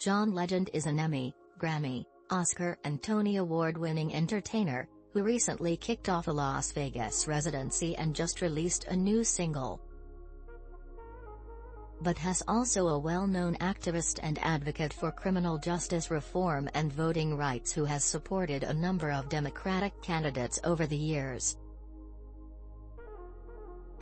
John Legend is an Emmy, Grammy, Oscar and Tony Award-winning entertainer, who recently kicked off a Las Vegas residency and just released a new single. But has also a well-known activist and advocate for criminal justice reform and voting rights who has supported a number of Democratic candidates over the years.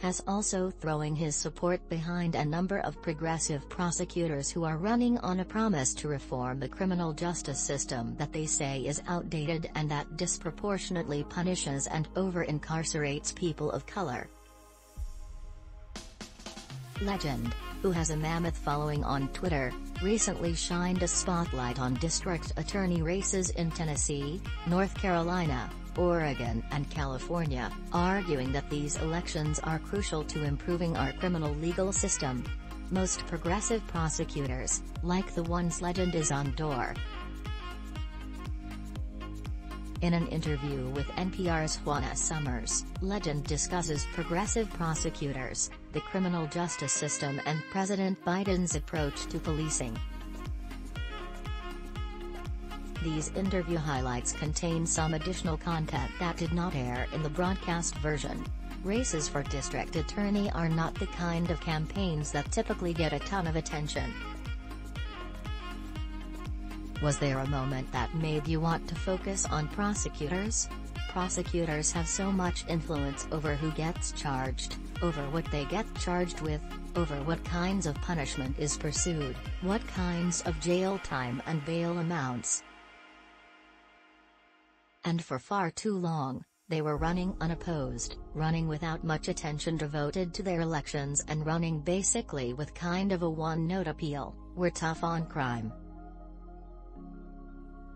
Has also throwing his support behind a number of progressive prosecutors who are running on a promise to reform the criminal justice system that they say is outdated and that disproportionately punishes and over-incarcerates people of color. Legend, who has a mammoth following on Twitter, recently shined a spotlight on district attorney races in Tennessee, North Carolina, Oregon and California, arguing that these elections are crucial to improving our criminal legal system. Most progressive prosecutors, like the ones Legend is on door. In an interview with NPR's Juana Summers, Legend discusses progressive prosecutors, the criminal justice system and President Biden's approach to policing. These interview highlights contain some additional content that did not air in the broadcast version. Races for district attorney are not the kind of campaigns that typically get a ton of attention. Was there a moment that made you want to focus on prosecutors? Prosecutors have so much influence over who gets charged, over what they get charged with, over what kinds of punishment is pursued, what kinds of jail time and bail amounts. And for far too long, they were running unopposed, running without much attention devoted to their elections and running basically with kind of a one-note appeal: we're tough on crime.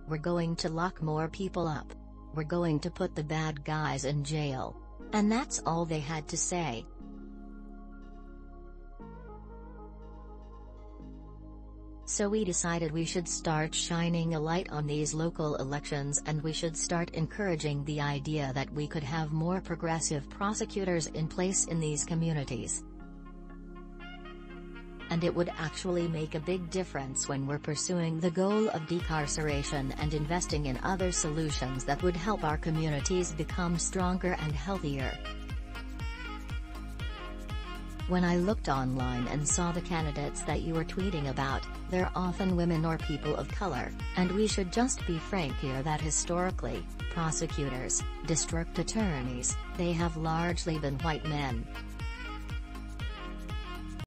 We're going to lock more people up. We're going to put the bad guys in jail. And that's all they had to say. So we decided we should start shining a light on these local elections and we should start encouraging the idea that we could have more progressive prosecutors in place in these communities. And it would actually make a big difference when we're pursuing the goal of decarceration and investing in other solutions that would help our communities become stronger and healthier. When I looked online and saw the candidates that you were tweeting about, they're often women or people of color, and we should just be frank here that historically, prosecutors, district attorneys, they have largely been white men.